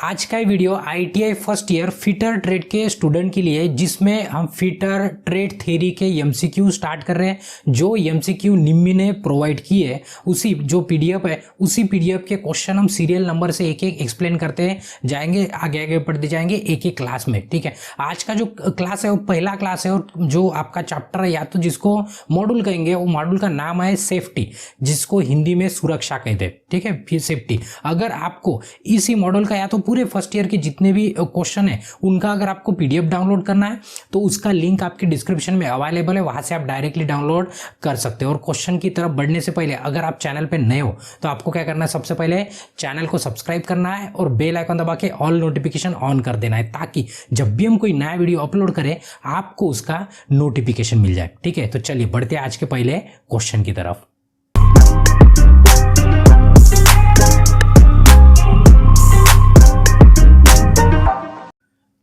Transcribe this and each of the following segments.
आज का ये video ITI first year fitter trade के स्टूडेंट के लिए है, जिसमें हम फिटर ट्रेड थ्योरी के MCQ स्टार्ट कर रहे हैं। जो MCQ निम्मी ने प्रोवाइड किए है, उसी जो PDF है, उसी PDF के क्वेश्चन हम सीरियल नंबर से एक एक एक्सप्लेन करते हैं जाएंगे, आगे आगे पढ़ते जाएंगे एक एक क्लास में। ठीक है, आज का जो क्लास है वो पहला क्लास है और जो आपका चैप्टर है या तो जिसको मॉड्यूल कहेंगे, वो मॉड्यूल का नाम है सेफ्टी, जिसको हिंदी में सुरक्षा कहते हैं। ठीक है, फिर सेफ्टी। अगर आपको इसी मॉड्यूल का या तो पूरे फर्स्ट ईयर के जितने भी क्वेश्चन है उनका अगर आपको PDF डाउनलोड करना है तो उसका लिंक आपके डिस्क्रिप्शन में अवेलेबल है, वहां से आप डायरेक्टली डाउनलोड कर सकते हो। और क्वेश्चन की तरफ बढ़ने से पहले अगर आप चैनल पे नए हो तो आपको क्या करना है, सबसे पहले चैनल को सब्सक्राइब करना है और बेल आइकन दबा के ऑल नोटिफिकेशन ऑन कर देना है, ताकि जब भी हम कोई नया वीडियो अपलोड करें आपको उसका नोटिफिकेशन मिल जाए। ठीक है, तो चलिए बढ़ते हैं आज के पहले क्वेश्चन की तरफ।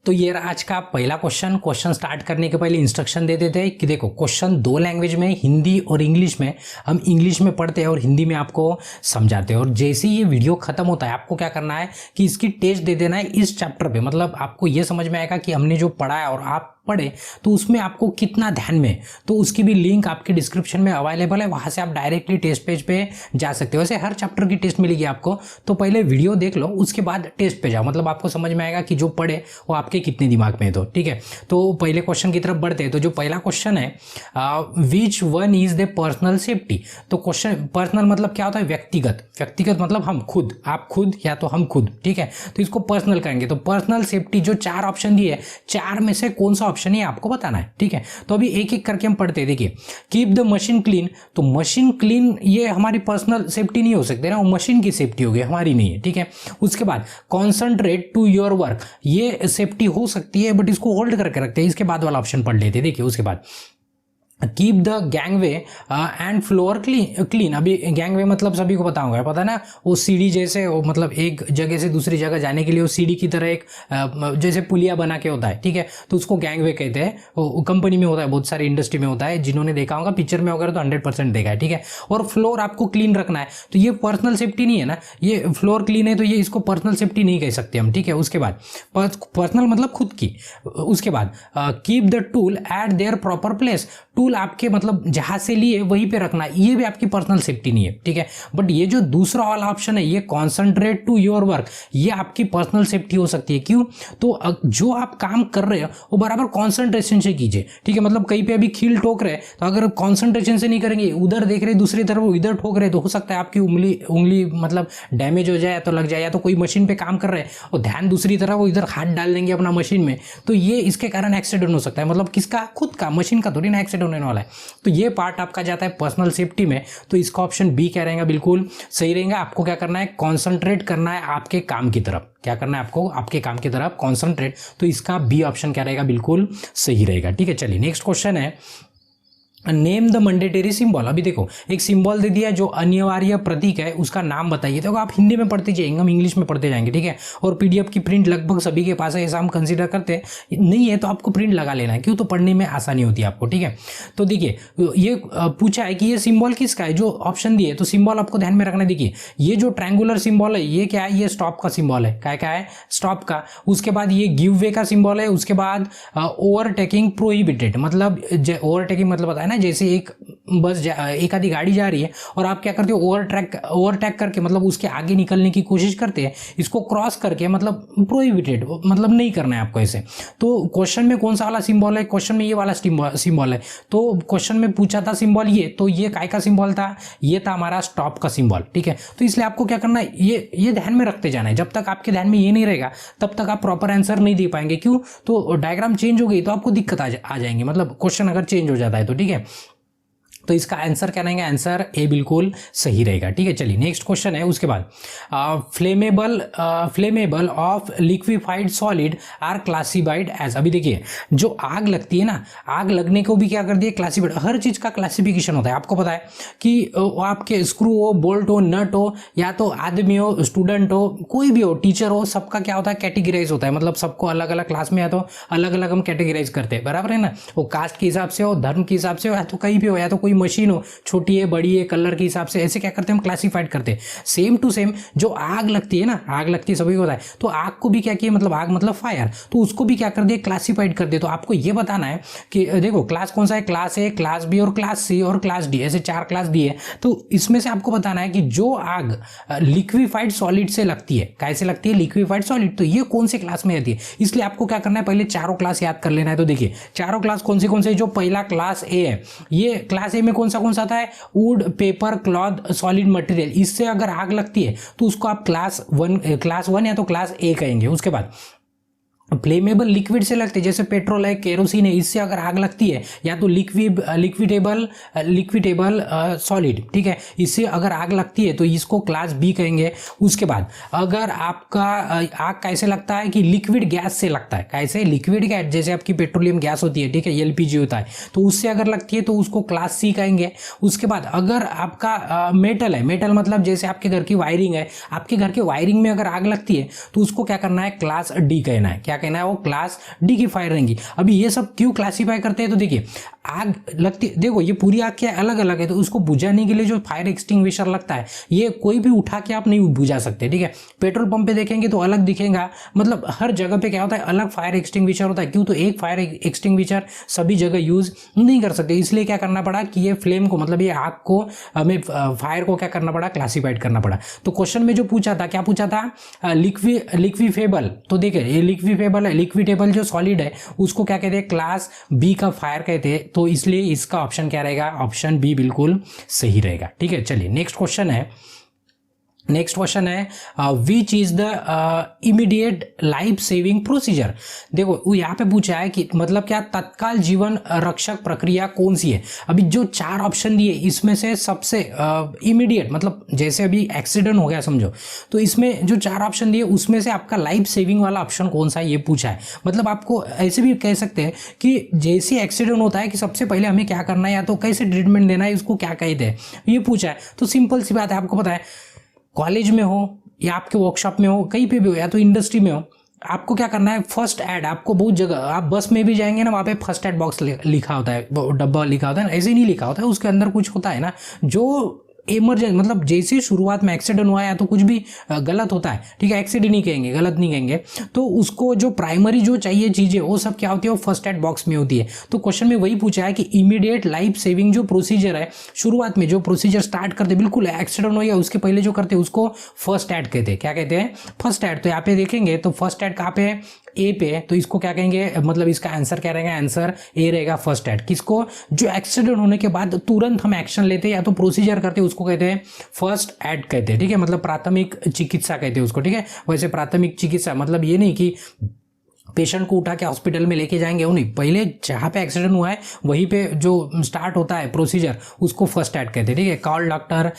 तो ये आज का पहला क्वेश्चन स्टार्ट करने के पहले इंस्ट्रक्शन दे देते हैं कि देखो, क्वेश्चन दो लैंग्वेज में, हिंदी और इंग्लिश में। हम इंग्लिश में पढ़ते हैं और हिंदी में आपको समझाते हैं। और जैसे ही ये वीडियो खत्म होता है आपको क्या करना है कि इसकी टेस्ट दे देना है इस चैप्टर पे। मतलब आपको ये समझ में आएगा कि हमने जो पढ़ा है और आप पढ़े तो उसमें आपको कितना ध्यान में, तो उसकी भी लिंक आपके डिस्क्रिप्शन में अवेलेबल है, वहां से आप डायरेक्टली टेस्ट पेज पे जा सकते हो। वैसे हर चैप्टर की टेस्ट मिलेगी आपको, तो पहले वीडियो देख लो, उसके बाद टेस्ट पे जाओ। मतलब आपको समझ में आएगा कि जो पढ़े वो आपके कितने दिमाग में है। तो ठीक है, तो पहले क्वेश्चन की तरफ बढ़ते हैं। तो जो पहला क्वेश्चन है, which one is the personal safety. तो क्वेश्चन पर्सनल मतलब क्या होता है, व्यक्तिगत। व्यक्तिगत मतलब हम खुद, आप खुद या तो हम खुद। ठीक है, तो इसको पर्सनल करेंगे। तो पर्सनल सेफ्टी जो चार ऑप्शन दिए, चार में से कौन सा ऑप्शन है आपको बताना है। ठीक है, तो अभी एक एक करके हम पढ़ते हैं। देखिए, कीप द मशीन क्लीन। तो मशीन क्लीन ये हमारी पर्सनल सेफ्टी नहीं हो सकती ना, वो मशीन की सेफ्टी होगी, हमारी नहीं है। ठीक है, उसके बाद कॉन्सेंट्रेट टू योर वर्क, ये सेफ्टी हो सकती है बट इसको होल्ड करके रखते हैं। इसके बाद वाला ऑप्शन पढ़ लेते हैं। देखिए, उसके बाद keep the gangway and floor clean. अभी गैंगवे मतलब सभी को पता होगा, पता है ना, वो सीढ़ी जैसे, वो मतलब एक जगह से दूसरी जगह जाने के लिए वो सीढ़ी की तरह एक जैसे पुलिया बना के होता है। ठीक है, तो उसको गैंगवे कहते हैं। वो कंपनी में होता है, बहुत सारी इंडस्ट्री में होता है, जिन्होंने देखा होगा पिक्चर में वगैरह तो 100% देखा है। ठीक है, और फ्लोर आपको क्लीन रखना है, तो ये पर्सनल सेफ्टी नहीं है ना, ये फ्लोर क्लीन है तो ये इसको पर्सनल सेफ्टी नहीं कह सकते हम। ठीक है, उसके बाद पर्सनल मतलब खुद की। उसके बाद keep the tool eight there proper place. Tool आपके मतलब जहां से लिए वहीं पे रखना, ये भी आपकी पर्सनल सेफ्टी नहीं है। ठीक है, बट ये जो दूसरा वाला ऑप्शन है, ये कॉन्सेंट्रेट टू योर वर्क, ये आपकी पर्सनल सेफ्टी हो सकती है। क्यों? तो जो आप काम कर रहे हो वो बराबर कॉन्सेंट्रेशन से कीजिए। ठीक है, मतलब कहीं पे अभी खील ठोक रहे तो अगर कॉन्सेंट्रेशन से नहीं करेंगे, उधर देख रहे दूसरी तरफ, वो इधर ठोक रहे, तो हो सकता है आपकी उंगली मतलब डैमेज हो जाए, तो लग जाए। या तो कोई मशीन पे काम कर रहे हैं और ध्यान दूसरी तरफ, वो इधर हाथ डाल देंगे अपना मशीन में, तो ये इसके कारण एक्सीडेंट हो सकता है। मतलब किसका? खुद का, मशीन का थोड़ी ना एक्सीडेंट होने वाला है। तो ये पार्ट आपका जाता है पर्सनल सेफ्टी में। तो इसका ऑप्शन बी क्या रहेगा, बिल्कुल सही रहेगा। आपको क्या करना है, कॉन्सेंट्रेट करना है आपके काम की तरफ। क्या करना है आपको? आपके काम की तरफ कॉन्सेंट्रेट। तो इसका बी ऑप्शन क्या रहेगा, बिल्कुल सही रहेगा। ठीक है, चलिए नेक्स्ट क्वेश्चन है, नेम द मैंडेटरी सिंबल। अभी देखो, एक सिंबल दे दिया जो अनिवार्य प्रतीक है, उसका नाम बताइए। तो आप हिंदी में पढ़ते जाएंगे, हम इंग्लिश में पढ़ते जाएंगे। ठीक है, और PDF की प्रिंट लगभग सभी के पास है, ऐसा हम कंसीडर करते हैं। नहीं है तो आपको प्रिंट लगा लेना है, क्यों? तो पढ़ने में आसानी होती है आपको। ठीक है, तो देखिए, ये पूछा है कि ये सिंबल किसका है, जो ऑप्शन दिए, तो सिंबल आपको ध्यान में रखना। देखिए, ये जो ट्रायंगुलर सिंबल है, ये क्या है, ये स्टॉप का सिंबल है। क्या है? स्टॉप का। उसके बाद ये गिव वे का सिंबल है। उसके बाद ओवरटेकिंग प्रोहिबिटेड, मतलब ओवरटेकिंग मतलब पता है ना, जैसे एक बस एक आधी गाड़ी जा रही है और आप क्या करते हो, ओवरटेक करके मतलब उसके आगे निकलने की कोशिश करते हैं, इसको क्रॉस करके, मतलब प्रोहिबिटेड, मतलब नहीं करना है आपको ऐसे। तो क्वेश्चन में कौन सा वाला सिंबल है? क्वेश्चन में ये वाला सिंबल है। तो क्वेश्चन में पूछा था सिंबल ये, तो ये काय का सिंबल था? ये था हमारा स्टॉप का सिंबल। ठीक है, तो इसलिए आपको क्या करना है, ये ध्यान में रखते जाना है। जब तक आपके ध्यान में ये नहीं रहेगा तब तक आप प्रॉपर आंसर नहीं दे पाएंगे। क्यों? तो डायग्राम चेंज हो गई तो आपको दिक्कत आ जाएंगी, मतलब क्वेश्चन अगर चेंज हो जाता है तो। ठीक है, तो इसका आंसर क्या रहेगा, आंसर ए बिल्कुल सही रहेगा। ठीक है, चलिए नेक्स्ट क्वेश्चन है। उसके बाद flammable of liquefied solid are classified as. अभी देखिए, जो आग लगती है ना, आग लगने को भी क्या कर दिए, क्लासिफाइड। हर चीज का क्लासिफिकेशन होता है। आपको पता है कि आपके स्क्रू हो, बोल्ट हो, नट हो, या तो आदमी हो, स्टूडेंट हो, कोई भी हो, टीचर हो, सबका क्या होता है, कैटेगराइज होता है। मतलब सबको अलग अलग क्लास में या तो अलग अलग हम कैटेगराइज करते हैं, बराबर है ना। वो कास्ट के हिसाब से हो, धर्म के हिसाब से हो, या तो कहीं भी हो, या तो कोई मशीन हो, छोटी है बड़ी है कलर के हिसाब से ऐसे क्या करते हैं हम क्लासीफाइड करते हैं। सेम टू सेम जो आग लगती है ना, आग लगती है सभी को पता है, तो आग को भी क्या किया मतलब आग मतलब फायर, तो उसको भी क्या कर दिया क्लासीफाइड कर दिया। तो आपको ये बताना है कि देखो क्लास कौन सा है, क्लास ए, क्लास बी और क्लास सी और क्लास डी, ऐसे 4 क्लास दी है। तो इसमें से आपको बताना है कि जो आग लिक्विफाइड सॉलिड से लगती है, कैसे लगती है लिक्विफाइड सॉलिड, तो ये कौन से क्लास में आती है। इसलिए आपको क्या करना है पहले चारों क्लास याद कर लेना है। तो देखिए चारों क्लास कौन से जो पहला क्लास ए है, ये क्लास ए में कौन सा आता है would, paper, cloth, solid material, इससे अगर आग लगती है तो उसको आप क्लास वन या तो क्लास ए कहेंगे। उसके बाद फ्लेमेबल लिक्विड से लगते हैं, जैसे पेट्रोल है, केरोसिन है, इससे अगर आग लगती है या तो लिक्विडेबल सॉलिड, ठीक है, इससे अगर आग लगती है तो इसको क्लास बी कहेंगे। उसके बाद अगर आपका आग कैसे लगता है कि लिक्विड गैस से लगता है, कैसे लिक्विड गैस, जैसे आपकी पेट्रोलियम गैस होती है, ठीक है, एलपीजी होता है, तो उससे अगर लगती है तो उसको क्लास सी कहेंगे। उसके बाद अगर आपका मेटल है, मेटल मतलब जैसे आपके घर की वायरिंग है, आपके घर के वायरिंग में अगर आग लगती है तो उसको क्या करना है क्लास डी कहना है, क्या कहना है वो क्लास डी की फायर रहेंगी। अभी ये सब क्यों क्लासिफाई करते हैं, तो देखिए आग लगती, देखो ये पूरी आग क्या अलग अलग है, तो उसको बुझाने के लिए जो फायर एक्सटिंग्विशर लगता है ये कोई भी उठा के आप नहीं बुझा सकते, ठीक है। पेट्रोल पंप पे देखेंगे तो अलग दिखेगा, मतलब हर जगह पे क्या होता है अलग फायर एक्सटिंग्विशर होता है। क्यों, तो एक फायर एक्सटिंग्विशर सभी जगह यूज नहीं कर सकते, इसलिए क्या करना पड़ा कि ये फ्लेम को मतलब ये आग को हमें फायर को क्या करना पड़ा क्लासिफाइड करना पड़ा। तो क्वेश्चन में जो पूछा था, क्या पूछा था, लिक्विफेबल, तो देखिए ये लिक्विफेबल है, लिक्विडेबल जो सॉलिड है उसको क्या कहते हैं क्लास बी का फायर कहते हैं। तो इसलिए इसका ऑप्शन क्या रहेगा, ऑप्शन बी बिल्कुल सही रहेगा, ठीक है। चलिए नेक्स्ट क्वेश्चन है, नेक्स्ट क्वेश्चन है which is the immediate life saving procedure. देखो वो यहाँ पे पूछा है कि मतलब क्या तत्काल जीवन रक्षक प्रक्रिया कौन सी है। अभी जो 4 ऑप्शन दिए इसमें से सबसे इमीडिएट मतलब जैसे अभी एक्सीडेंट हो गया समझो, तो इसमें जो 4 ऑप्शन दिए उसमें से आपका लाइफ सेविंग वाला ऑप्शन कौन सा है ये पूछा है। मतलब आपको ऐसे भी कह सकते हैं कि जैसे एक्सीडेंट होता है कि सबसे पहले हमें क्या करना है या तो कैसे ट्रीटमेंट देना है, इसको क्या कहते हैं ये पूछा है। तो सिंपल सी बात है, आपको पता है कॉलेज में हो या आपके वर्कशॉप में हो, कहीं पे भी हो, या तो इंडस्ट्री में हो, आपको क्या करना है फर्स्ट एड, आपको बहुत जगह आप बस में भी जाएंगे ना वहाँ पे फर्स्ट एड बॉक्स लिखा होता है, डब्बा लिखा होता है ना, ऐसे नहीं लिखा होता है, उसके अंदर कुछ होता है ना जो इमरजेंसी, मतलब जैसे शुरुआत में एक्सीडेंट हुआ या तो कुछ भी गलत होता है, ठीक है, एक्सीडेंट नहीं कहेंगे, गलत नहीं कहेंगे, तो उसको जो प्राइमरी जो चाहिए चीज़ें वो सब क्या होती है वो फर्स्ट एड बॉक्स में होती है। तो क्वेश्चन में वही पूछा है कि इमीडिएट लाइफ सेविंग जो प्रोसीजर है, शुरुआत में जो प्रोसीजर स्टार्ट करते बिल्कुल एक्सीडेंट हो या उसके पहले जो करते उसको फर्स्ट एड कहते हैं। क्या कहते हैं, फर्स्ट एड। तो यहाँ पे देखेंगे तो फर्स्ट एड कहाँ पे है, ए पे, तो इसको क्या कहेंगे, मतलब इसका आंसर क्या रहेगा, आंसर ए रहेगा फर्स्ट एड। किसको, जो एक्सीडेंट होने के बाद तुरंत हम एक्शन लेते हैं या तो प्रोसीजर करते हैं उसको कहते हैं फर्स्ट एड कहते हैं, ठीक है, मतलब प्राथमिक चिकित्सा कहते हैं उसको, ठीक है। वैसे प्राथमिक चिकित्सा मतलब ये नहीं कि पेशेंट को उठा के हॉस्पिटल में लेके जाएंगे, वो नहीं, पहले जहाँ पे एक्सीडेंट हुआ है वहीं पे जो स्टार्ट होता है प्रोसीजर उसको फर्स्ट एड कहते हैं, ठीक है। Call doctor,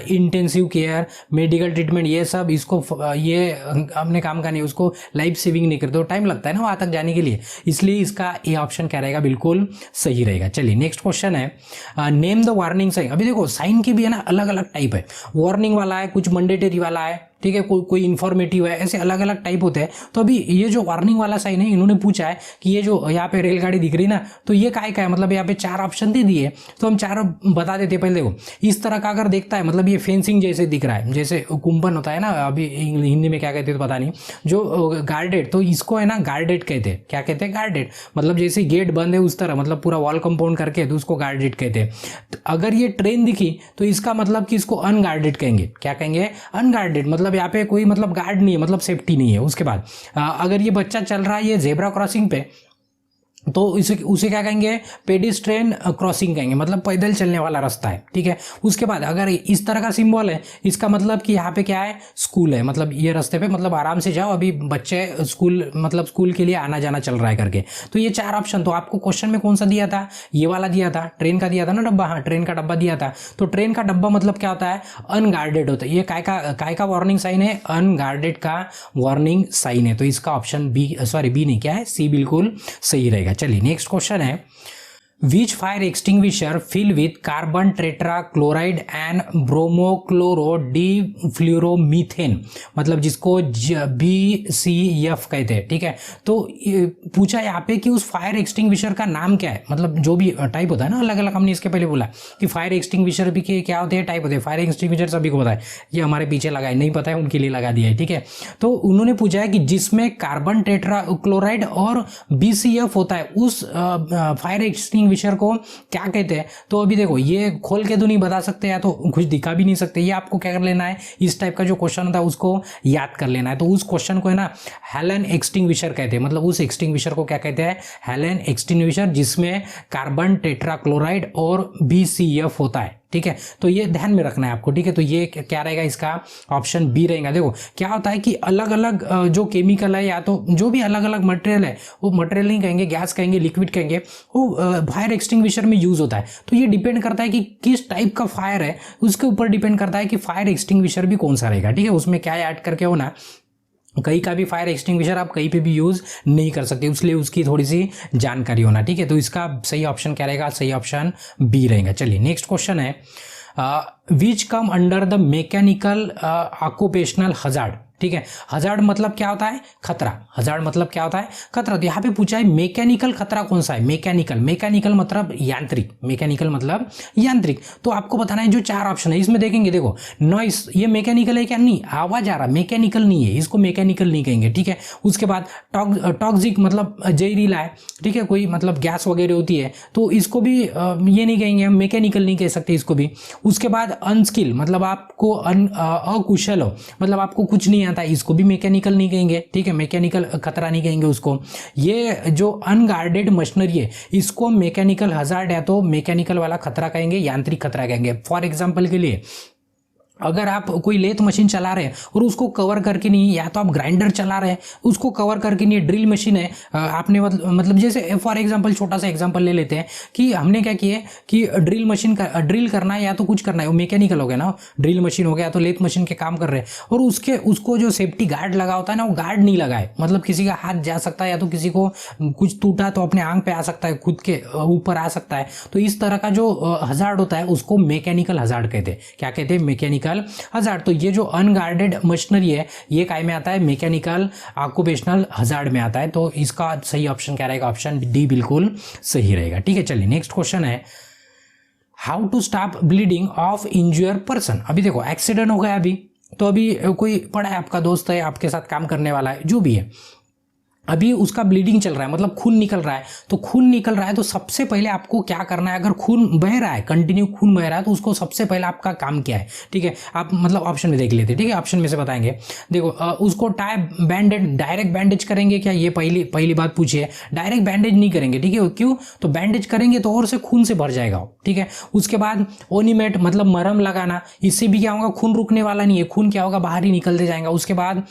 intensive care, medical treatment, ये सब इसको ये अपने काम का नहीं, उसको लाइफ सेविंग नहीं करते, तो टाइम लगता है ना वहाँ तक जाने के लिए, इसलिए इसका ए ऑप्शन क्या रहेगा, बिल्कुल सही रहेगा। चलिए नेक्स्ट क्वेश्चन है, नेम द वार्निंग साइन। अभी देखो साइन की भी है ना अलग अलग टाइप है, वार्निंग वाला है, कुछ मैंडेटरी वाला है, ठीक है, कोई इन्फॉर्मेटिव है, ऐसे अलग अलग टाइप होते हैं। तो अभी ये जो वार्निंग वाला साइन है इन्होंने पूछा है कि ये जो यहाँ पे रेलगाड़ी दिख रही ना, तो ये काय का है, मतलब यहाँ पे 4 ऑप्शन दे दिए तो हम 4 बता देते। पहले देखो इस तरह का अगर देखता है मतलब ये फेंसिंग जैसे दिख रहा है, जैसे कुंपन होता है ना, अभी हिंदी में क्या कहते हैं तो पता नहीं, जो गार्डेड, तो इसको है ना गार्डेड कहते हैं। क्या कहते हैं, गार्डेड, मतलब जैसे गेट बंद है उस तरह, मतलब पूरा वॉल कंपाउंड करके तो उसको गार्डेड कहते हैं। तो अगर ये ट्रेन दिखी तो इसका मतलब कि इसको अनगार्डेड कहेंगे। क्या कहेंगे, अनगार्डेड, मतलब यहाँ पे कोई मतलब गार्ड नहीं है, मतलब सेफ्टी नहीं है। उसके बाद अगर ये बच्चा चल रहा है ये जेब्रा क्रॉसिंग पे, तो उसे क्या कहेंगे, पेडिस्ट्रियन क्रॉसिंग कहेंगे, मतलब पैदल चलने वाला रास्ता है, ठीक है। उसके बाद अगर इस तरह का सिंबल है, इसका मतलब कि यहाँ पे क्या है, स्कूल है, मतलब ये रास्ते पे मतलब आराम से जाओ, अभी बच्चे स्कूल मतलब स्कूल के लिए आना जाना चल रहा है करके। तो ये 4 ऑप्शन, तो आपको क्वेश्चन में कौन सा दिया था, ये वाला दिया था, ट्रेन का दिया था ना डब्बा, हाँ ट्रेन का डब्बा दिया था। तो ट्रेन का डब्बा मतलब क्या होता है, अनगार्डेड होता है। ये काय का वार्निंग साइन है, अनगार्डेड का वार्निंग साइन है। तो इसका ऑप्शन बी, सॉरी बी नहीं, क्या है, सी बिल्कुल सही रहेगा। चलिए नेक्स्ट क्वेश्चन है, which fire extinguisher fill with carbon tetra chloride and bromochlorodifluoromethane, मतलब जिसको BCF कहते हैं, ठीक है। तो पूछा यहाँ पे कि उस फायर एक्सटिंग्विशर का नाम क्या है, मतलब जो भी टाइप होता है ना अलग अलग, हमने इसके पहले बोला कि फायर एक्सटिंग्विशर भी क्या होते हैं, टाइप होते हैं। फायर एक्सटिंग्विशर सभी को पता है, ये हमारे पीछे लगा है, नहीं पता है उनके लिए लगा दिया है, ठीक है। तो उन्होंने पूछा है कि जिसमें कार्बन टेट्रा क्लोराइड और BCF होता है, उस फायर एक्सटिंग्विशर को क्या कहते हैं। तो अभी देखो ये खोल के तो नहीं बता सकते या तो कुछ दिखा भी नहीं सकते, ये आपको क्या कर लेना है, इस टाइप का जो क्वेश्चन होता है उसको याद कर लेना है। तो उस क्वेश्चन को है ना हेलन एक्सटिंग्विशर कहते हैं, मतलब उस एक्सटिंग्विशर को क्या कहते हैं, हेलन एक्सटिंग्विशर, जिसमें कार्बन टेट्राक्लोराइड और BCF होता है, ठीक है। तो ये ध्यान में रखना है आपको, ठीक है। तो ये क्या रहेगा, इसका ऑप्शन बी रहेगा। देखो क्या होता है कि अलग अलग जो केमिकल है या तो जो भी अलग अलग मटेरियल है, वो मटेरियल नहीं कहेंगे, गैस कहेंगे, लिक्विड कहेंगे, वो फायर एक्सटिंग्विशर में यूज होता है। तो ये डिपेंड करता है कि किस टाइप का फायर है, उसके ऊपर डिपेंड करता है कि फायर एक्सटिंग्विशर भी कौन सा रहेगा, ठीक है। उसमें क्या ऐड करके हो ना, कहीं का भी फायर एक्सटिंग्विशर आप कहीं पे भी यूज नहीं कर सकते, इसलिए उसकी थोड़ी सी जानकारी होना, ठीक है। तो इसका सही ऑप्शन क्या रहेगा, सही ऑप्शन बी रहेगा। चलिए नेक्स्ट क्वेश्चन है, which come under the mechanical occupational hazard, ठीक है। हजार्ड मतलब क्या होता है, खतरा। हजार्ड मतलब क्या होता है, खतरा। तो यहाँ पे पूछा है मैकेनिकल खतरा कौन सा है, मैकेनिकल मतलब यांत्रिक, मैकेनिकल मतलब यांत्रिक। तो आपको बताना है जो चार ऑप्शन है, इसमें देखेंगे, देखो नॉइस, ये मैकेनिकल है क्या, नहीं, आवाज आ रहा, मैकेनिकल नहीं है, इसको मैकेनिकल नहीं कहेंगे, ठीक है। उसके बाद टॉक्सिक मतलब जहरीला है, ठीक है, कोई मतलब गैस वगैरह होती है, तो इसको भी ये नहीं कहेंगे, हम मैकेनिकल नहीं कह सकते इसको भी। उसके बाद अनस्किल मतलब आपको अकुशल हो, मतलब आपको कुछ नहीं आता, इसको भी मैकेनिकल नहीं कहेंगे, ठीक है, मैकेनिकल खतरा नहीं कहेंगे उसको। ये जो अनगार्डेड मशीनरी है, इसको मैकेनिकल हजार्ड या तो मैकेनिकल वाला खतरा कहेंगे, यांत्रिक खतरा कहेंगे। फॉर एग्जांपल के लिए अगर आप कोई लेथ मशीन चला रहे हैं और उसको कवर करके नहीं, या तो आप ग्राइंडर चला रहे हैं उसको कवर करके नहीं, ड्रिल मशीन है, आपने मतलब जैसे फॉर एग्जांपल छोटा सा एग्जांपल ले लेते हैं कि हमने क्या किया कि ड्रिल मशीन का ड्रिल करना है या तो कुछ करना है, वो मैकेनिकल हो गया ना, ड्रिल मशीन हो गया, तो लेथ मशीन के काम कर रहे हैं और उसको जो सेफ्टी गार्ड लगा होता है ना, वो गार्ड नहीं लगाए, मतलब किसी का हाथ जा सकता है या तो किसी को कुछ टूटा तो अपने आंख पे आ सकता है, खुद के ऊपर आ सकता है। तो इस तरह का जो हजार्ड होता है उसको मैकेनिकल हजार्ड कहते हैं। क्या कहते हैं, मैकेनिकल हजार्ड। तो ये जो अनगार्डेड मशीनरी है ये काय में आता है, मैकेनिकल ऑक्यूपेशनल हजार्ड में आता है। तो इसका सही ऑप्शन क्या रहेगा, ऑप्शन डी बिल्कुल सही रहेगा, ठीक है। चलिए नेक्स्ट क्वेश्चन है, how to stop bleeding of injured person. अभी देखो एक्सीडेंट हो गया अभी, तो अभी कोई पड़ा है, आपका दोस्त है, आपके साथ काम करने वाला है, जो भी है, अभी उसका ब्लीडिंग चल रहा है, मतलब खून निकल रहा है। तो खून निकल रहा है तो सबसे पहले आपको क्या करना है, अगर खून बह रहा है, कंटिन्यू खून बह रहा है, तो उसको सबसे पहले आपका काम क्या है, ठीक है। आप मतलब ऑप्शन में देख लेते हैं, ठीक है, ऑप्शन में से बताएंगे। देखो उसको टाई बैंडेज, डायरेक्ट बैंडेज करेंगे क्या, ये पहली बात पूछी है। डायरेक्ट बैंडेज नहीं करेंगे, ठीक है, क्यों, तो बैंडेज करेंगे तो और से खून से भर जाएगा, ठीक है। उसके बाद ओनिमेट मतलब मरहम लगाना, इससे भी क्या होगा, खून रुकने वाला नहीं है, खून क्या होगा, बाहर ही निकलते जाएगा। उसके बाद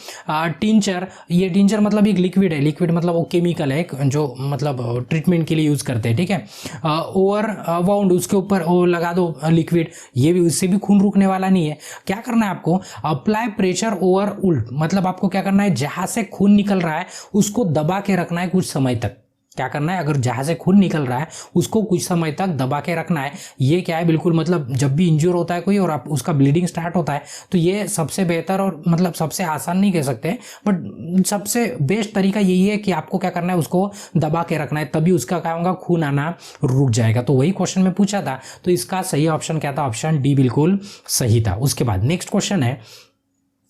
टिंचर, ये टिंचर मतलब एक लिक्विड है, लिक्विड मतलब वो केमिकल है जो मतलब ट्रीटमेंट के लिए यूज करते हैं, ठीक है। ओवर वाउंड, उसके ऊपर वो लगा दो लिक्विड, ये भी, उससे भी खून रुकने वाला नहीं है। क्या करना है आपको, अप्लाई प्रेशर ओवर उल्ट, मतलब आपको क्या करना है, जहां से खून निकल रहा है उसको दबा के रखना है कुछ समय तक। क्या करना है, अगर जहां से खून निकल रहा है उसको कुछ समय तक दबा के रखना है। ये क्या है, बिल्कुल मतलब जब भी इंज्योर होता है कोई और आप उसका ब्लीडिंग स्टार्ट होता है, तो ये सबसे बेहतर और मतलब सबसे आसान नहीं कह सकते, बट सबसे बेस्ट तरीका यही है कि आपको क्या करना है, उसको दबा के रखना है, तभी उसका क्या होगा, खून आना रुक जाएगा। तो वही क्वेश्चन में पूछा था, तो इसका सही ऑप्शन क्या था, ऑप्शन डी बिल्कुल सही था। उसके बाद नेक्स्ट क्वेश्चन है,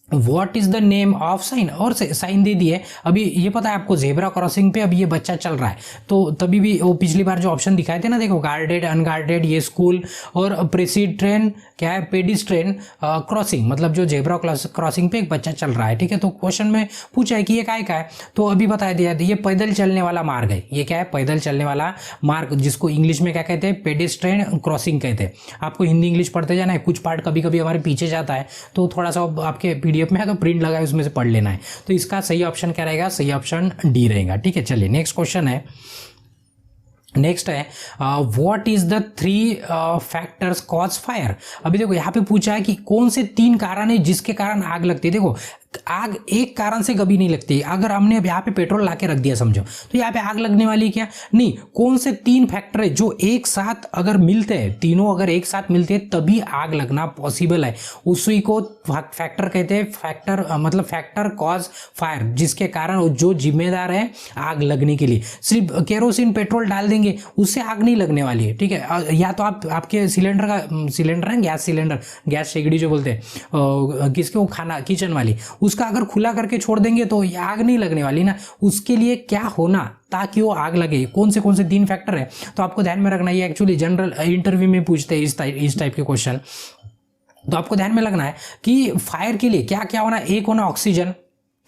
what is the name of sine, और साइन दे दिए। अभी ये पता है आपको, जेब्रा क्रॉसिंग पे अभी ये बच्चा चल रहा है, तो तभी भी वो पिछली बार जो ऑप्शन दिखाए थे ना, देखो गार्डेड, अनगार्डेड, ये स्कूल, और पेडिस्ट्रियन क्या है, पेडिस्ट्रियन क्रॉसिंग, मतलब जो जेब्रा क्रॉसिंग पे एक बच्चा चल रहा है, ठीक है। तो क्वेश्चन में पूछा है कि ये काय का है, तो अभी बता दिया, ये पैदल चलने वाला मार्ग है। ये क्या है, पैदल चलने वाला मार्ग, जिसको इंग्लिश में क्या कहते हैं, पेडिस्ट्रियन क्रॉसिंग कहते हैं। आपको हिंदी इंग्लिश पढ़ते जाना है, कुछ पार्ट कभी कभी हमारे पीछे जाता है, तो थोड़ा सा आपके पीडीएफ में है तो प्रिंट लगा है, उसमें से पढ़ लेना है। तो इसका सही ऑप्शन क्या रहेगा, सही ऑप्शन डी रहेगा, ठीक है। चलिए नेक्स्ट क्वेश्चन है, नेक्स्ट है, what is the 3 factors cause fire. अभी देखो यहाँ पे पूछा है कि कौन से 3 कारण है जिसके कारण आग लगती है। देखो आग एक कारण से कभी नहीं लगती। अगर हमने अब यहाँ पे पेट्रोल लाके रख दिया समझो, तो यहाँ पे आग लगने वाली है क्या? नहीं। कौन से 3 फैक्टर है जो एक साथ अगर मिलते हैं, तीनों अगर एक साथ मिलते हैं तभी आग लगना पॉसिबल है। उसी को फैक्टर कहते हैं। फैक्टर मतलब फैक्टर कॉज फायर, जिसके कारण जो जिम्मेदार है आग लगने के लिए। सिर्फ केरोसिन पेट्रोल डाल देंगे उससे आग नहीं लगने वाली है, ठीक है। या तो आप आपके सिलेंडर है, गैस सिलेंडर, गैस शेगड़ी जो बोलते हैं किसके, वो खाना किचन वाली, उसका अगर खुला करके छोड़ देंगे तो आग नहीं लगने वाली ना। उसके लिए क्या होना ताकि वो आग लगे, कौन से 3 फैक्टर है, तो आपको ध्यान में रखना। ये एक्चुअली जनरल इंटरव्यू में पूछते हैं इस टाइप के क्वेश्चन। तो आपको ध्यान में लगना है कि फायर के लिए क्या क्या होना। एक होना ऑक्सीजन,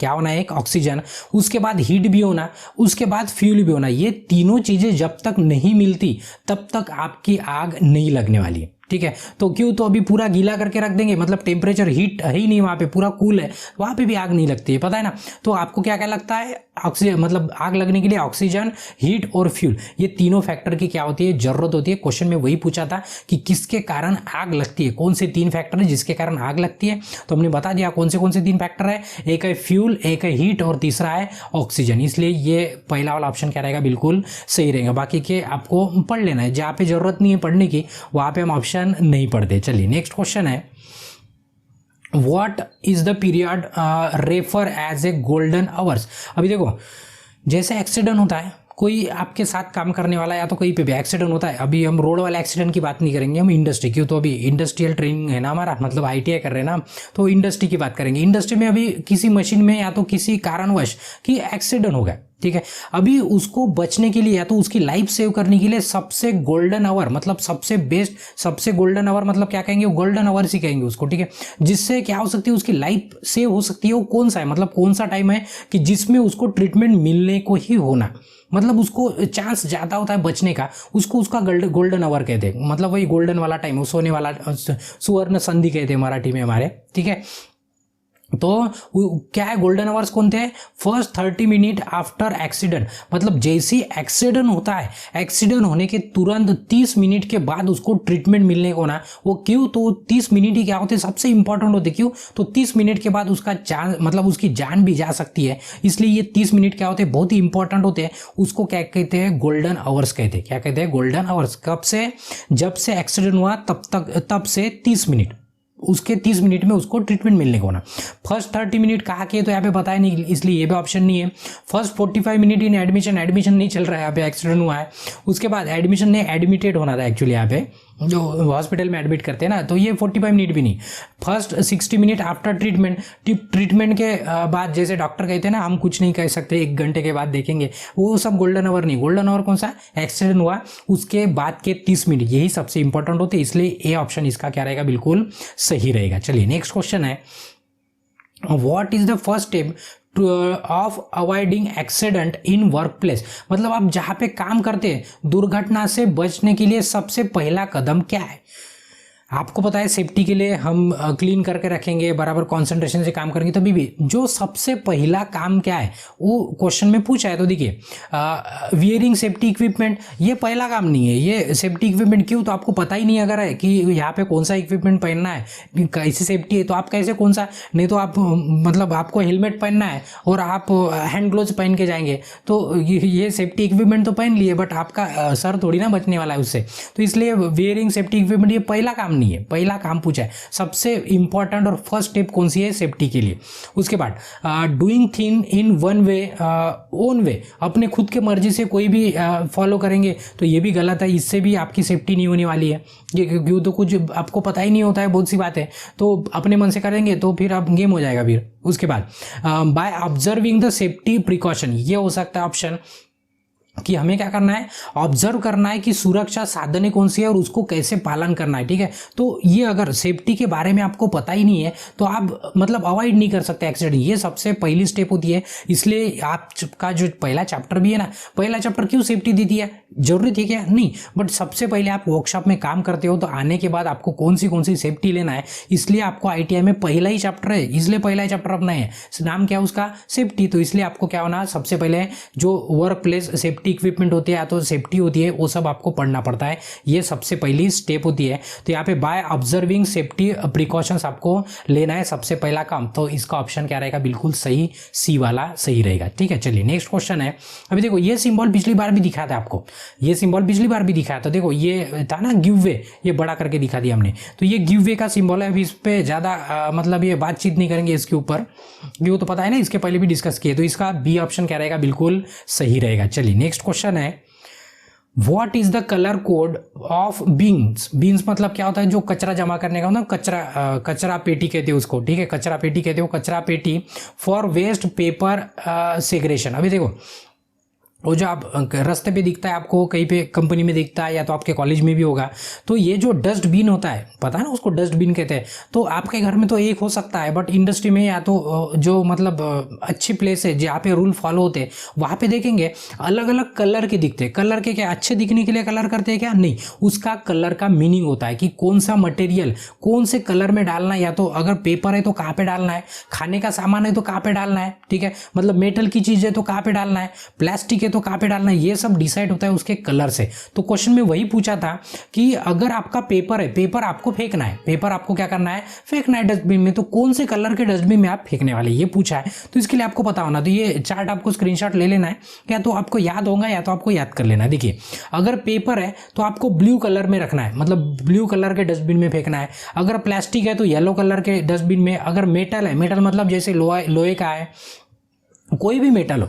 क्या होना है? एक ऑक्सीजन। उसके बाद हीट भी होना, उसके बाद फ्यूल भी होना। ये तीनों चीजें जब तक नहीं मिलती तब तक आपकी आग नहीं लगने वाली, ठीक है। तो क्यों? तो अभी पूरा गीला करके रख देंगे, मतलब टेम्परेचर हीट है ही नहीं वहां पे, पूरा कूल है, वहां पे भी आग नहीं लगती है, पता है ना। तो आपको क्या क्या लगता है? ऑक्सीजन, मतलब आग लगने के लिए ऑक्सीजन, हीट और फ्यूल, ये तीनों फैक्टर की क्या होती है? जरूरत होती है। क्वेश्चन में वही पूछा था कि किसके कारण आग लगती है, कौन से 3 फैक्टर है जिसके कारण आग लगती है। तो हमने बता दिया कौन से 3 फैक्टर है। एक है फ्यूल, एक है हीट और तीसरा है ऑक्सीजन। इसलिए ये पहला वाला ऑप्शन क्या रहेगा? बिल्कुल सही रहेगा। बाकी के आपको पढ़ लेना है, जहाँ पे जरूरत नहीं है पढ़ने की वहां पे हम ऑप्शन नहीं पढ़ते। चलिए नेक्स्ट क्वेश्चन है, what is the period refer as a golden hours. अभी देखो, जैसे एक्सीडेंट होता है, कोई आपके साथ काम करने वाला या तो कहीं पे भी एक्सीडेंट होता है। अभी हम रोड वाले एक्सीडेंट की बात नहीं करेंगे, हम इंडस्ट्री, क्यों तो अभी इंडस्ट्रियल ट्रेनिंग है ना हमारा, मतलब ITI कर रहे हैं ना, तो इंडस्ट्री की बात करेंगे। इंडस्ट्री में अभी किसी मशीन में या तो किसी कारणवश कि एक्सीडेंट हो गया, ठीक है। अभी उसको बचने के लिए या तो उसकी लाइफ सेव करने के लिए सबसे गोल्डन आवर, मतलब सबसे बेस्ट, सबसे गोल्डन आवर मतलब क्या कहेंगे? गोल्डन आवर्स ही कहेंगे उसको, ठीक है। जिससे क्या हो सकती है? उसकी लाइफ सेव हो सकती है। वो कौन सा है, मतलब कौन सा टाइम है कि जिसमें उसको ट्रीटमेंट मिलने को ही होना, मतलब उसको चांस ज्यादा होता है बचने का, उसको उसका गोल्डन आवर कहते हैं। मतलब वही गोल्डन वाला टाइम, सोने वाला, सुवर्ण संधि कहते हैं मराठी में हमारे, ठीक है। तो क्या है गोल्डन आवर्स? कौन थे? फर्स्ट 30 मिनट आफ्टर एक्सीडेंट, मतलब जैसे एक्सीडेंट होता है, एक्सीडेंट होने के तुरंत 30 मिनट के बाद उसको ट्रीटमेंट मिलने को ना, वो क्यों? तो 30 मिनट ही क्या होते हैं? सबसे इंपॉर्टेंट होते। क्यों? तो 30 मिनट के बाद उसका जान, मतलब उसकी जान भी जा सकती है, इसलिए ये 30 मिनट क्या होते हैं? बहुत ही इंपॉर्टेंट होते हैं। उसको क्या कहते हैं? गोल्डन आवर्स कहते हैं। क्या कहते हैं? Golden hours. कब से? जब से एक्सीडेंट हुआ तब से 30 मिनट, उसके 30 मिनट में उसको ट्रीटमेंट मिलने को ना। फर्स्ट 30 मिनट कहा कि तो यहाँ पे बताया नहीं, इसलिए ये भी ऑप्शन नहीं है। फर्स्ट 45 मिनट इन एडमिशन नहीं चल रहा है, यहाँ पे एक्सीडेंट हुआ है। उसके बाद एडमिशन नहीं, एडमिटेड होना था एक्चुअली, यहाँ पे जो हॉस्पिटल में एडमिट करते हैं ना, तो ये 45 मिनट भी नहीं। फर्स्ट 60 मिनट आफ्टर ट्रीटमेंट के बाद, जैसे डॉक्टर कहते हैं ना, हम कुछ नहीं कह सकते 1 घंटे के बाद देखेंगे, वो सब गोल्डन आवर नहीं। गोल्डन आवर कौन सा? एक्सीडेंट हुआ उसके बाद के 30 मिनट, यही सबसे इंपॉर्टेंट होते हैं। इसलिए ए ऑप्शन इसका क्या रहेगा? बिल्कुल सही रहेगा। चलिए नेक्स्ट क्वेश्चन है, what is the first step of avoiding accident in work place. मतलब आप जहां पे काम करते हैं, दुर्घटना से बचने के लिए सबसे पहला कदम क्या है? आपको पता है सेफ्टी के लिए हम क्लीन करके रखेंगे, बराबर कंसंट्रेशन से काम करेंगे, तभी भी जो सबसे पहला काम क्या है वो क्वेश्चन में पूछा है। तो देखिए, वियरिंग सेफ्टी इक्विपमेंट, ये पहला काम नहीं है। ये सेफ्टी इक्विपमेंट क्यों? तो आपको पता ही नहीं अगर है कि यहाँ पे कौन सा इक्विपमेंट पहनना है, कैसी सेफ्टी है, तो आप कैसे कौन सा, नहीं तो आप मतलब आपको हेलमेट पहनना है और आप हैंड ग्लोव्स पहन के जाएंगे, तो ये सेफ्टी इक्विपमेंट तो पहन लिए, बट आपका सर थोड़ी ना बचने वाला है उससे। तो इसलिए वियरिंग सेफ्टी इक्विपमेंट ये पहला काम नहीं है, पहला काम पूछा है। सबसे इंपॉर्टेंट और फर्स्ट स्टेप कौन सी है? सेफ्टी के लिए। उसके बाद doing thing in one way, own way, अपने खुद के मर्जी से कोई भी फॉलो करेंगे तो ये भी गलत है, इससे भी आपकी सेफ्टी नहीं होने वाली है। ये क्यों? तो कुछ आपको पता ही नहीं होता है, बहुत सी बात है, तो अपने मन से करेंगे तो फिर आप गेम हो जाएगा फिर। उसके बाद by observing the safety precaution, ये हो सकता है ऑप्शन कि हमें क्या करना है? ऑब्जर्व करना है कि सुरक्षा साधनें कौन सी है और उसको कैसे पालन करना है, ठीक है। तो ये अगर सेफ्टी के बारे में आपको पता ही नहीं है तो आप मतलब अवॉइड नहीं कर सकते एक्सीडेंट, ये सबसे पहली स्टेप होती है। इसलिए आपका जो पहला चैप्टर भी है ना, पहला चैप्टर क्यों सेफ्टी दी है? जरूरी थी क्या? नहीं, बट सबसे पहले आप वर्कशॉप में काम करते हो तो आने के बाद आपको कौन सी सेफ्टी लेना है, इसलिए आपको ITI में पहला ही चैप्टर है, इसलिए पहला ही चैप्टर अपना है, नाम क्या है उसका? सेफ्टी। तो इसलिए आपको क्या होना, सबसे पहले जो work place safety safety equipment होती है या तो सेफ्टी होती है, वो सब आपको पढ़ना पड़ता है। ये सबसे पहली स्टेप होती है। तो यहाँ पे बाय ऑब्जर्विंग सेफ्टी प्रिकॉशंस आपको लेना है सबसे पहला काम। तो इसका ऑप्शन क्या रहेगा, बिल्कुल सही, सी वाला सही रहेगा। ठीक है, चलिए नेक्स्ट क्वेश्चन है। अभी देखो ये सिंबल पिछली बार भी दिखाया था आपको, ये सिंबल पिछली बार भी दिखाया था। देखो ये था ना गिव वे, ये बड़ा करके दिखा दिया हमने। तो ये गिव वे का सिंबल है। अभी इस पे ज़्यादा मतलब ये बातचीत नहीं करेंगे इसके ऊपर, क्यों तो पता है ना, इसके पहले भी डिस्कस किए। तो इसका बी ऑप्शन क्या रहेगा, बिल्कुल सही रहेगा। चलिए नेक्स्ट क्वेश्चन है, what is the colour code of beans. Beans मतलब क्या होता है, जो कचरा जमा करने का होता है, कचरा पेटी कहते हैं उसको। ठीक है, कचरा पेटी कहते हो, कचरा पेटी फॉर वेस्ट पेपर सेग्रेशन। अभी देखो वो जो आप रास्ते पे दिखता है आपको, कहीं पे कंपनी में दिखता है या तो आपके कॉलेज में भी होगा, तो ये जो डस्टबिन होता है, पता है ना उसको डस्टबिन कहते हैं। तो आपके घर में तो एक हो सकता है, बट इंडस्ट्री में या तो जो मतलब अच्छी प्लेस है जहाँ पे रूल फॉलो होते हैं, वहाँ पे देखेंगे अलग अलग कलर के दिखते हैं। कलर के क्या, अच्छे दिखने के लिए कलर करते हैं क्या, नहीं, उसका कलर का मीनिंग होता है कि कौन सा मटेरियल कौन से कलर में डालना है। या तो अगर पेपर है तो कहाँ पे डालना है, खाने का सामान है तो कहाँ पे डालना है, ठीक है, मतलब मेटल की चीज़ है तो कहाँ पे डालना है, प्लास्टिक है तो कहाँ पे डालना है, ये सब डिसाइड होता है उसके कलर से। तो क्वेश्चन में वही पूछा था कि अगर आपका पेपर है, पेपर आपको फेंकना है, पेपर आपको क्या करना है, फेंकना है डस्टबिन में, तो कौन से कलर के डस्टबिन में आप फेंकने वाले, ये पूछा है। तो इसके लिए आपको पता होना, तो ये चार्ट आपको स्क्रीनशॉट ले लेना है, या तो आपको याद होगा या तो आपको याद कर लेना है। देखिए अगर पेपर है तो आपको ब्लू कलर में रखना है, मतलब ब्लू कलर के डस्टबिन में फेंकना है। अगर प्लास्टिक है तो येलो कलर के डस्टबिन में। अगर मेटल है, मेटल मतलब जैसे लोहे का है, कोई भी मेटल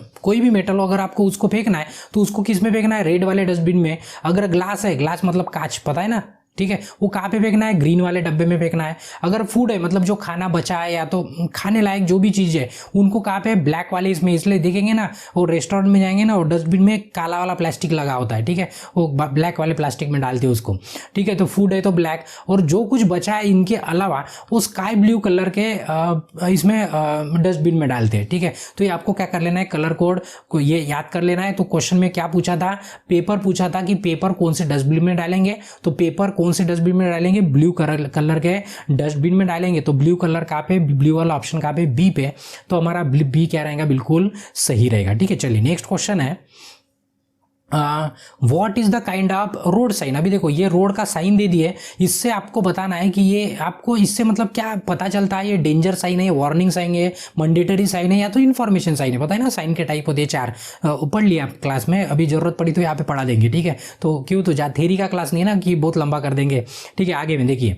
हो, अगर आपको उसको फेंकना है तो उसको किस में फेंकना है, रेड वाले डस्टबिन में। अगर ग्लास है, ग्लास मतलब कांच, पता है ना, ठीक है, वो कहाँ पे फेंकना है, ग्रीन वाले डब्बे में फेंकना है। अगर फूड है, मतलब जो खाना बचा है या तो खाने लायक जो भी चीज़ है, उनको कहाँ पे, ब्लैक वाले इसमें। इसलिए देखेंगे ना, वो रेस्टोरेंट में जाएंगे ना, वो डस्टबिन में काला वाला प्लास्टिक लगा होता है, ठीक है, वो ब्लैक वाले प्लास्टिक में डालते हैं उसको, ठीक है। तो फूड है तो ब्लैक, और जो कुछ बचा है इनके अलावा वो स्काई ब्लू कलर के इसमें डस्टबिन में डालते हैं, ठीक है। तो ये आपको क्या कर लेना है, कलर कोड को ये याद कर लेना है। तो क्वेश्चन में क्या पूछा था, पेपर पूछा था कि पेपर कौन से डस्टबिन में डालेंगे, तो पेपर कौन से डस्टबिन में डालेंगे, ब्लू कलर के डस्टबिन में डालेंगे। तो ब्लू कलर कहाँ पे, ब्लू वाला ऑप्शन कहाँ पे, बी पे। तो हमारा बी क्या रहेगा, बिल्कुल सही रहेगा। ठीक है, चलिए नेक्स्ट क्वेश्चन है, what is the kind of road sign. अभी देखो ये रोड का साइन दे दिए, इससे आपको बताना है कि ये आपको इससे मतलब क्या पता चलता है, ये डेंजर साइन है, वार्निंग साइन है, मैंडेटरी साइन है, या तो इन्फॉर्मेशन साइन है। पता है ना साइन के टाइप होते हैं 4, पढ़ लिया आप क्लास में, अभी जरूरत पड़ी तो यहाँ पे पढ़ा देंगे, ठीक है। तो क्यों, तो थेरी का क्लास नहीं है ना कि बहुत लंबा कर देंगे, ठीक है। आगे में देखिए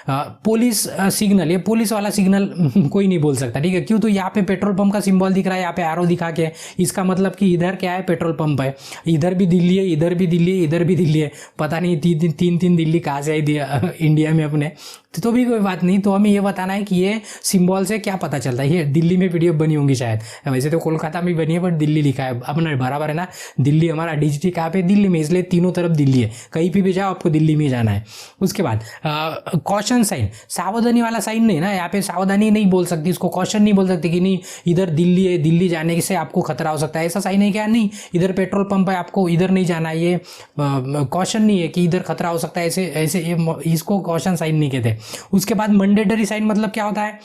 पुलिस सिग्नल, ये पुलिस वाला सिग्नल कोई नहीं बोल सकता, ठीक है। क्यों, तो यहाँ पे पेट्रोल पंप का सिंबल दिख रहा है, यहाँ पे एरो दिखा के, इसका मतलब कि इधर क्या है, पेट्रोल पंप है, इधर भी दिल्ली है, इधर भी दिल्ली है, इधर भी दिल्ली है। पता नहीं तीन दिल्ली कहाँ से आई इंडिया में अपने, तो भी कोई बात नहीं। तो हमें ये बताना है कि ये सिंबल से क्या पता चलता है। ये दिल्ली में पीडीएफ बनी होंगी शायद, वैसे तो कोलकाता में बनी है, बट दिल्ली लिखा है अपना, बराबर है ना। दिल्ली हमारा डीजीटी कहाँ पे, दिल्ली में, इसलिए तीनों तरफ दिल्ली है, कहीं भी जाओ आपको दिल्ली में जाना है। उसके बाद कॉशन साइन, सावधानी वाला साइन नहीं ना, यहाँ पे सावधानी नहीं बोल सकती, इसको कॉशन नहीं बोल सकती कि नहीं इधर दिल्ली है, दिल्ली जाने से आपको खतरा हो सकता है, ऐसा साइन है क्या, नहीं। इधर पेट्रोल पंप है, आपको इधर नहीं जाना, ये कॉशन नहीं है कि इधर खतरा हो सकता है, ऐसे इसको कॉशन साइन नहीं कहते। उसके बाद मैंडेटरी साइन मतलब क्या होता है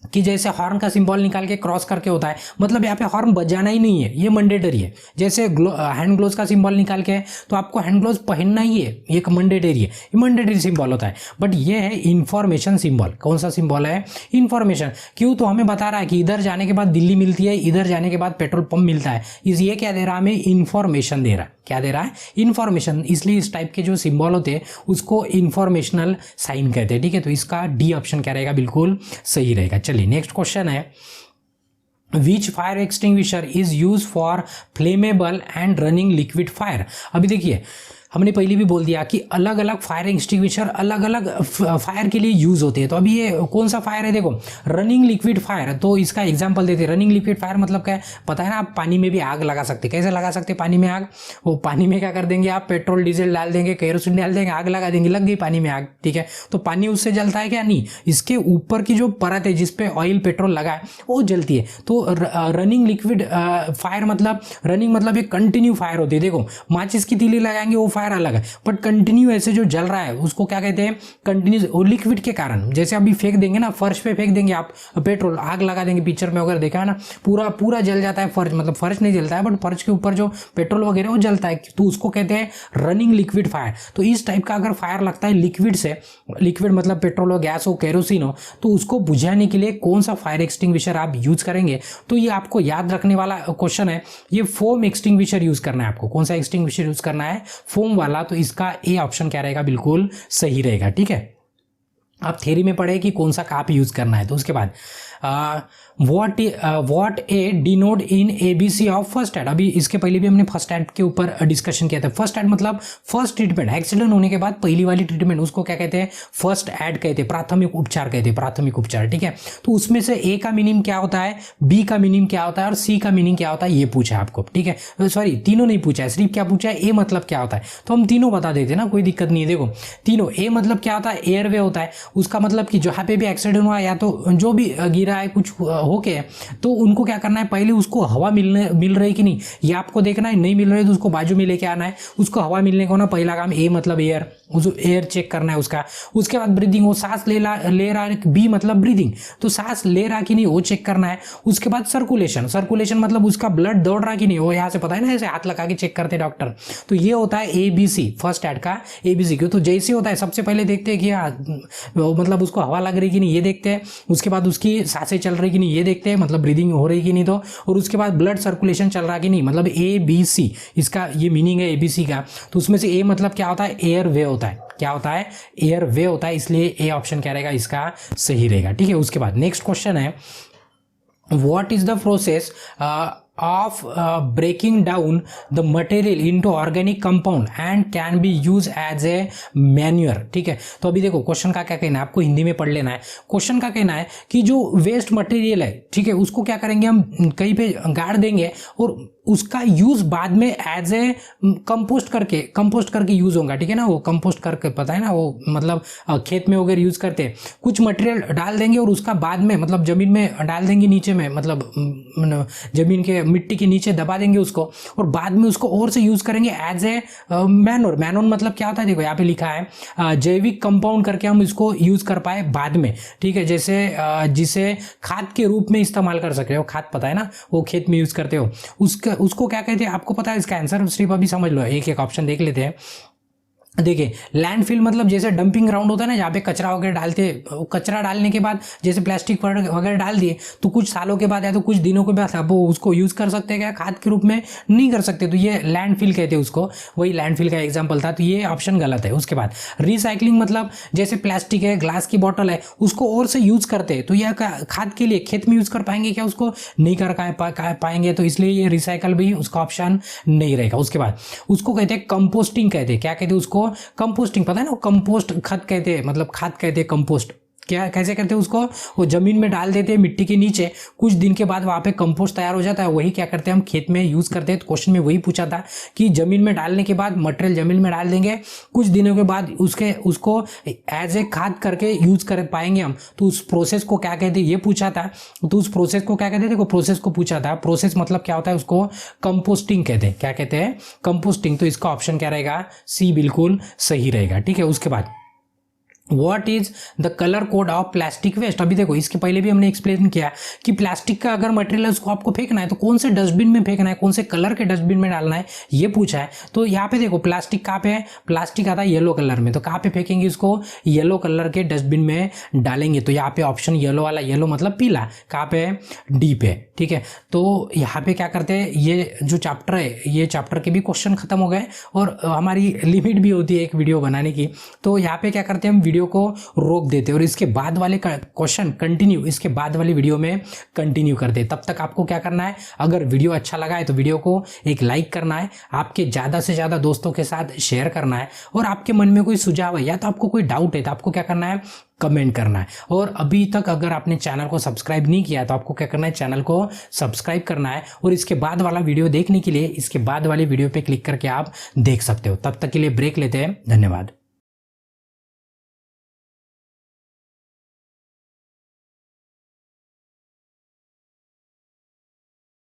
कि जैसे हॉर्न का सिंबल निकाल के क्रॉस करके होता है, मतलब यहाँ पे हॉर्न बजाना ही नहीं है, ये मैंडेटरी है। जैसे हैंड ग्लोव्स का सिंबल निकाल के तो आपको हैंड ग्लोव्स पहनना ही है, ये मैंडेटरी है, ये मैंडेटरी सिंबल होता है। बट ये है इन्फॉर्मेशन सिंबल। कौन सा सिंबल है, इन्फॉर्मेशन। क्यों, तो हमें बता रहा है कि इधर जाने के बाद दिल्ली मिलती है, इधर जाने के बाद पेट्रोल पंप मिलता है। ये क्या दे रहा है, हमें इन्फॉर्मेशन दे रहा है। क्या दे रहा है, इन्फॉर्मेशन। इसलिए इस टाइप के जो सिंबल होते हैं उसको इन्फॉर्मेशनल साइन कहते हैं, ठीक है। तो इसका डी ऑप्शन क्या रहेगा, बिल्कुल सही रहेगा। चलिए नेक्स्ट क्वेश्चन है, which fire extinguisher is use for flammable and running liquid fire. अभी देखिए हमने पहले भी बोल दिया कि अलग अलग फायर एक्सटिंग्विशर अलग अलग फायर के लिए यूज़ होते हैं। तो अभी ये कौन सा फायर है, देखो रनिंग लिक्विड फायर। तो इसका एग्जांपल देते हैं। रनिंग लिक्विड फायर मतलब क्या है, पता है ना, आप पानी में भी आग लगा सकते। कैसे लगा सकते पानी में आग, वो पानी में क्या कर देंगे आप, पेट्रोल डीजल डाल देंगे, केरोसिन डाल देंगे, आग लगा देंगे, लग गई पानी में आग, ठीक है। तो पानी उससे जलता है क्या, नहीं। इसके ऊपर की जो परत है जिसपे ऑयल पेट्रोल लगा है वो जलती है। तो रनिंग लिक्विड फायर मतलब, रनिंग मतलब एक कंटिन्यू फायर होती है। देखो माचिस की तीली लगाएंगे वो फायर फायर अलग है, बट कंटिन्यू ऐसे जो जल रहा है उसको क्या कहते हैं, कंटिन्यूस लिक्विड के कारण। जैसे अभी फेंक देंगे ना, फर्श पे फेंक देंगे आप पेट्रोल, आग लगा देंगे, पिक्चर में अगर देखा है ना, पूरा पूरा जल जाता है फर्श, मतलब फर्श नहीं जलता है बट फर्श के ऊपर जो पेट्रोल वगैरह वो जलता है, तो उसको कहते हैं रनिंग लिक्विड फायर। तो इस टाइप का अगर फायर लगता है लिक्विड से, लिक्विड मतलब पेट्रोल हो, गैस हो, केरोसिन हो, तो उसको बुझाने के लिए कौन सा फायर एक्सटिंग्विशर आप यूज करेंगे। तो ये आपको याद रखने वाला क्वेश्चन है, ये फोम एक्सटिंग्विशर यूज करना है आपको। कौन सा एक्सटिंग्विशर यूज करना है, फोम वाला। तो इसका ए ऑप्शन क्या रहेगा, बिल्कुल सही रहेगा। ठीक है, आप थ्योरी में पढ़े कि कौन सा काप यूज करना है। तो उसके बाद what A denote in ABC of first aid. अभी इसके पहले भी हमने फर्स्ट एड के ऊपर डिस्कशन किया था। फर्स्ट एड मतलब फर्स्ट ट्रीटमेंट, एक्सीडेंट होने के बाद पहली वाली ट्रीटमेंट, उसको क्या कहते हैं, फर्स्ट एड कहते हैं, प्राथमिक उपचार कहते हैं, प्राथमिक उपचार। ठीक है, तो उसमें से ए का मीनिंग क्या होता है, बी का मीनिंग क्या होता है और सी का मीनिंग क्या होता है, ये पूछा है आपको। ठीक है, सॉरी तीनों नहीं पूछा है, सिर्फ क्या पूछा है, ए मतलब क्या होता है। तो हम तीनों बता देते ना, कोई दिक्कत नहीं है। देखो तीनों, ए मतलब क्या होता है, एयरवे होता है, उसका मतलब कि जहाँ पे भी एक्सीडेंट हुआ या तो जो भी गिरा है कुछ होके, तो उनको क्या करना है, पहले उसको हवा मिल रही कि नहीं ये आपको देखना है, नहीं मिल रही तो उसको बाजू में लेके आना है, उसको हवा मिलने को ना, पहला काम ए मतलब एयर, उस एयर चेक करना है उसका। उसके बाद ब्रीदिंग, वो सांस ले रहा है, बी मतलब ब्रीदिंग, तो सांस ले रहा कि नहीं वो चेक करना है। उसके बाद सर्कुलेशन, सर्कुलेशन मतलब उसका ब्लड दौड़ रहा कि नहीं, वो यहाँ से पता है ना, ऐसे हाथ लगा के चेक करते डॉक्टर। तो ये होता है ABC, फर्स्ट एड का ABC। क्यों, तो जैसे होता है सबसे पहले देखते हैं कि मतलब उसको हवा लग रही कि नहीं ये देखते हैं, उसके बाद उसकी सांसें चल रही कि नहीं ये देखते हैं, मतलब ब्रीदिंग हो रही कि नहीं, तो और उसके बाद ब्लड सर्कुलेशन चल रहा कि नहीं, मतलब ABC, इसका ये मीनिंग है ABC का। तो उसमें से ए मतलब क्या होता है, एयर वे होता है, क्या होता है, एयर वे होता है, इसलिए ए ऑप्शन क्या रहेगा, इसका सही रहेगा। ठीक है, उसके बाद नेक्स्ट क्वेश्चन है, what is the process of breaking down the material into organic compound and can be used as a manure। ठीक है, तो अभी देखो क्वेश्चन का क्या कहना है, आपको हिंदी में पढ़ लेना है। क्वेश्चन का कहना है कि जो वेस्ट मटेरियल है, ठीक है, उसको क्या करेंगे हम, कहीं पे गाड़ देंगे और उसका यूज बाद में एज ए कंपोस्ट करके यूज होगा। ठीक है ना, वो कंपोस्ट करके, पता है ना, वो मतलब खेत में वगैरह यूज करते हैं, कुछ मटेरियल डाल देंगे और उसका बाद में मतलब जमीन में डाल देंगे, नीचे में मतलब जमीन के मिट्टी के नीचे दबा देंगे उसको, और बाद में उसको और से यूज करेंगे एज ए मैनोर। मैनोर मतलब क्या होता है, देखो यहाँ पे लिखा है जैविक कंपाउंड करके हम इसको यूज कर पाए बाद में। ठीक है, जैसे जिसे खाद के रूप में इस्तेमाल कर सकते हो, खाद पता है ना, वो खेत में यूज करते हो, उसको क्या कहते हैं, आपको पता है इसका आंसर, सिर्फ अभी समझ लो, एक एक ऑप्शन देख लेते हैं। देखिए लैंडफिल मतलब जैसे डंपिंग ग्राउंड होता है ना, जहाँ पे कचरा वगैरह डालते, कचरा डालने के बाद जैसे प्लास्टिक वगैरह डाल दिए, तो कुछ सालों के बाद या तो कुछ दिनों के बाद आप उसको यूज कर सकते हैं क्या, खाद के रूप में नहीं कर सकते, तो ये लैंडफिल कहते हैं उसको, वही लैंडफिल का एग्जाम्पल था, तो ये ऑप्शन गलत है। उसके बाद रिसाइकलिंग मतलब जैसे प्लास्टिक है, ग्लास की बॉटल है, उसको और से यूज करते हैं, तो यह खाद के लिए खेत में यूज कर पाएंगे क्या, उसको नहीं कर पाएंगे, तो इसलिए ये रिसाइकल भी उसका ऑप्शन नहीं रहेगा। उसके बाद उसको कहते हैं कंपोस्टिंग, कहते हैं क्या कहते हैं उसको, कंपोस्टिंग, पता है ना, कंपोस्ट खत कहते हैं, मतलब खाद कहते हैं कंपोस्ट। क्या कैसे करते हैं उसको, वो जमीन में डाल देते हैं मिट्टी के नीचे, कुछ दिन के बाद वहाँ पे कंपोस्ट तैयार हो जाता है, वही क्या करते हैं हम खेत में यूज करते हैं। तो क्वेश्चन में वही पूछा था कि जमीन में डालने के बाद मटेरियल जमीन में डाल देंगे, कुछ दिनों के बाद उसको एज ए खाद करके यूज कर पाएंगे हम, तो उस प्रोसेस को क्या कहते हैं ये पूछा था। तो उस प्रोसेस को क्या कहते हैं, देखो प्रोसेस को पूछा था, प्रोसेस मतलब क्या होता है, उसको कंपोस्टिंग कहते हैं। क्या कहते हैं, कंपोस्टिंग। तो इसका ऑप्शन क्या रहेगा, सी बिल्कुल सही रहेगा। ठीक है, उसके बाद what is the colour code of plastic waste. अभी देखो इसके पहले भी हमने एक्सप्लेन किया कि प्लास्टिक का अगर मटेरियल है उसको आपको फेंकना है तो कौन से डस्टबिन में फेंकना है, कौन से कलर के डस्टबिन में डालना है, ये पूछा है। तो यहाँ पे देखो प्लास्टिक कहाँ पे है, प्लास्टिक आता है येलो कलर में, तो कहाँ पे फेंकेंगे इसको, येलो कलर के डस्टबिन में डालेंगे। तो यहाँ पे ऑप्शन येलो वाला, येलो मतलब पीला, कहाँ पे है, डी पे। ठीक है, तो यहाँ पे क्या करते हैं, ये जो चैप्टर है, ये चैप्टर के भी क्वेश्चन खत्म हो गए और हमारी लिमिट भी होती है एक वीडियो बनाने की, तो यहाँ पे क्या करते हैं हम वीडियो को रोक देते और इसके बाद वाले क्वेश्चन कंटिन्यू इसके बाद वाली वीडियो में कंटिन्यू करते हैं। तब तक आपको क्या करना है, अगर वीडियो अच्छा लगा है तो वीडियो को एक लाइक करना है, आपके ज़्यादा से ज़्यादा दोस्तों के साथ शेयर करना है, और आपके मन में कोई सुझाव है या तो आपको कोई डाउट है तो आपको क्या करना है, कमेंट करना है। और अभी तक अगर आपने चैनल को सब्सक्राइब नहीं किया तो आपको क्या करना है, चैनल को सब्सक्राइब करना है, और इसके बाद वाला वीडियो देखने के लिए इसके बाद वाली वीडियो पे क्लिक करके आप देख सकते हो। तब तक के लिए ब्रेक लेते हैं, धन्यवाद।